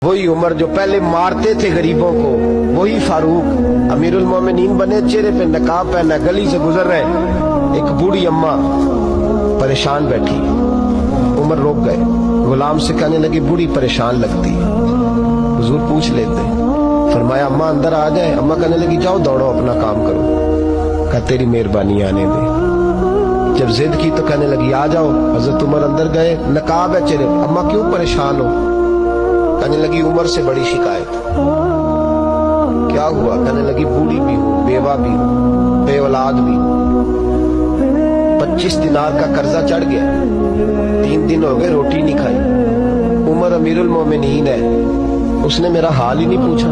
वही उमर जो पहले मारते थे गरीबों को, वही फारूक अमीरुल मोमिनीन बने, चेहरे पे नकाब पहना, गली से गुजर रहे, एक बूढ़ी अम्मा परेशान बैठी। उमर रोक गए, गुलाम से कहने लगे बूढ़ी परेशान लगती है। हुजूर पूछ लेते, फरमाया अम्मा अंदर आ जाए। अम्मा कहने लगी जाओ दौड़ो अपना काम करो। कहा तेरी मेहरबानी आने दे। जब जिद की तो कहने लगी आ जाओ। हजरत उमर अंदर गए, नकाब है चेहरे। अम्मा क्यों परेशान हो? कहने लगी उमर से बड़ी शिकायत। क्या हुआ? कहने लगी बूढ़ी भी हूँ, बेवा भी हूँ, बे औलाद भी हूँ, 25 दिनार का कर्जा चढ़ गया, 3 दिन हो गए रोटी नहीं खाई। उमर अमीरुल मोमिनीन है, उसने मेरा हाल ही नहीं पूछा।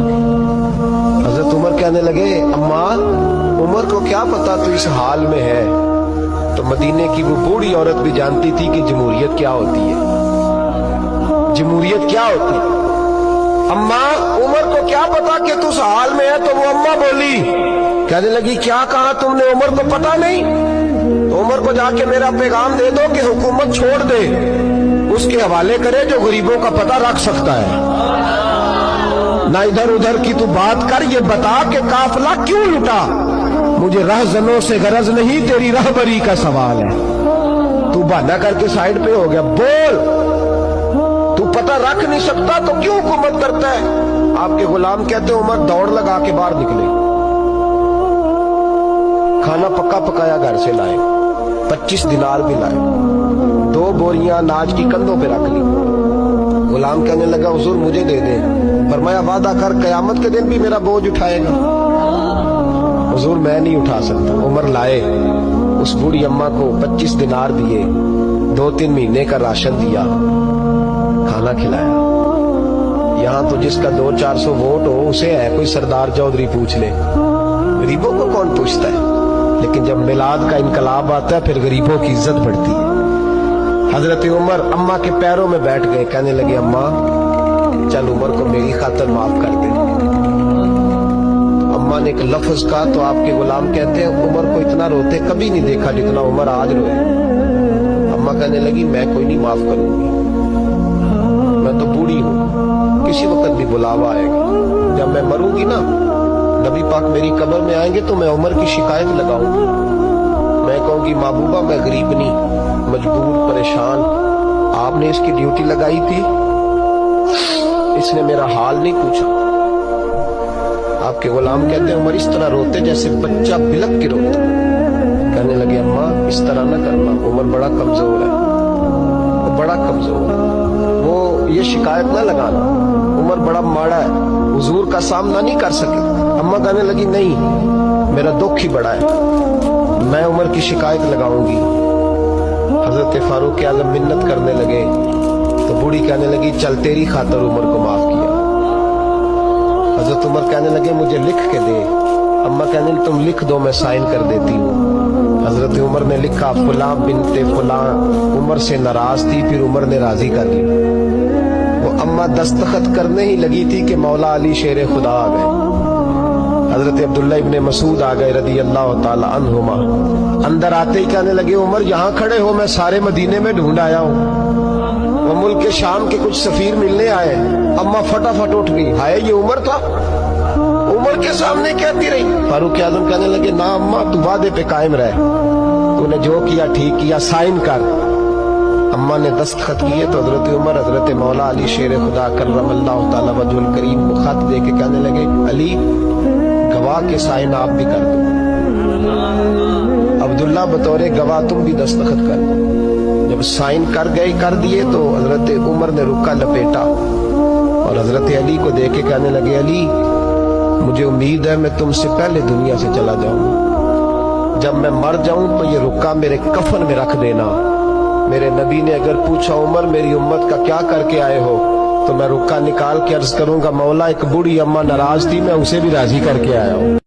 हजरत उमर कहने लगे अम्मा उमर को क्या पता तू इस हाल में है। तो मदीने की वो बूढ़ी औरत भी जानती थी कि जमहूरियत क्या होती है, जमहूरियत क्या होती है। अम्मा उमर को क्या पता कि तू उस हाल में है। तो वो अम्मा बोली, कहने लगी क्या कहा तुमने? उमर को पता नहीं? तो उमर को जाके मेरा पैगाम दे दो कि हुकूमत छोड़ दे, उसके हवाले करे जो गरीबों का पता रख सकता है। ना इधर उधर की तू बात कर, ये बता कि काफिला क्यों लुटा। मुझे रहजनों से गरज नहीं, तेरी रहबरी का सवाल है। तू बहाना करके साइड पे हो गया, बोल। तू पता रख नहीं सकता तो क्यों हुकूमत करता है? आपके गुलाम कहते उमर दौड़ लगा के बाहर निकले, खाना पक्का पकाया घर से लाए, 25 दिनार भी लाए, 2 बोरियां अनाज की कंधों पे रख ली। गुलाम कहने लगा हुजूर मुझे दे दे। फरमाया वादा कर कयामत के दिन भी मेरा बोझ उठाएगा। हुजूर मैं नहीं उठा सकता। उमर लाए, उस बूढ़ी अम्मा को 25 दिनार दिए, 2-3 महीने का राशन दिया, खाना खिलाया। यहाँ तो जिसका 200-400 वोट हो उसे है कोई सरदार चौधरी पूछ ले, गरीबों को कौन पूछता है। लेकिन जब मिलाद का इनकलाब आता है फिर गरीबों की इज्जत बढ़ती है। हजरत उमर अम्मा के पैरों में बैठ गए, कहने लगे अम्मा चल उमर को मेरी खातिर माफ कर दे। अम्मा ने एक लफ्ज कहा तो आपके गुलाम कहते हैं उमर को इतना रोते कभी नहीं देखा जितना उमर आज रोए। अम्मा कहने लगी मैं कोई नहीं माफ करूंगी, मैं तो बूढ़ी हूँ, किसी वक्त भी बुलावा आएगा। जब मैं मरूंगी ना, नबी पाक मेरी कब्र में आएंगे तो मैं उमर की शिकायत लगाऊंगी। मैं कहूंगी महबूबा मैं गरीब नहीं, मजबूर, परेशान, आपने इसकी ड्यूटी लगाई थी, इसने मेरा हाल नहीं पूछा। आपके गुलाम कहते हैं उमर इस तरह रोते जैसे बच्चा बिलक के रोता। कहने लगे अम्मा इस तरह ना करना, उमर बड़ा कमजोर है, वो बड़ा कमजोर है, वो ये शिकायत ना लगाना, उमर बड़ा माड़ा है, हुजूर का सामना नहीं कर सके। अम्मा कहने लगी नहीं मेरा दुख ही बड़ा है, मैं उमर की शिकायत लगाऊंगी। हजरत फारूक आलम मिन्नत करने लगे तो बूढ़ी कहने लगी चल तेरी खातर उमर को माफ किया। हजरत उमर कहने लगे मुझे लिख के दे। अम्मा कहने लगी तुम लिख दो मैं साइन कर देती हूँ। हजरत उमर ने लिखा फुलां बिनते फुलां उमर से नाराज थी, फिर उमर ने राजी कर ली। वो अम्मा दस्तखत करने ही लगी थी कि मौला अली शेर खुदा आ गए। हजरत अब्दुल्ला इब्ने मसूद आ गए रदी अल्लाह ताला अन्हुमा। अंदर आते ही कहने लगे उमर यहाँ खड़े हो, मैं सारे मदीने में ढूंढ आया हूँ, वो मुल्क के शाम के कुछ सफीर मिलने आए। अम्मा फटाफट उठ गई, हाय ये उमर था, उमर के सामने कहती रही। फारूक आजम कहने लगे ना अम्मा तू वादे पे कायम रह, तूने जो किया ठीक किया, साइन कर। अम्मा ने दस्तखत किए तो हजरत उमर हजरत मौला अली शेर खुदा कर्रमल्लाहु ताला वजहुल करीम को खत दे के कहने लगे अली गवाह के साइन आप भी कर दो, अब्दुल्ला बतौरे गवाह तुम भी दस्तखत कर। जब साइन कर गए कर दिए तो हजरत उमर ने रुक्का लपेटा और हजरत अली को देख के कहने लगे अली मुझे उम्मीद है मैं तुमसे पहले दुनिया से चला जाऊंगा, जब मैं मर जाऊं तो ये रुक्का मेरे कफन में रख देना। मेरे नबी ने अगर पूछा उमर मेरी उम्मत का क्या करके आए हो, तो मैं रुक्का निकाल के अर्ज करूंगा मौला एक बूढ़ी अम्मा नाराज थी, मैं उसे भी राजी करके आया हूं।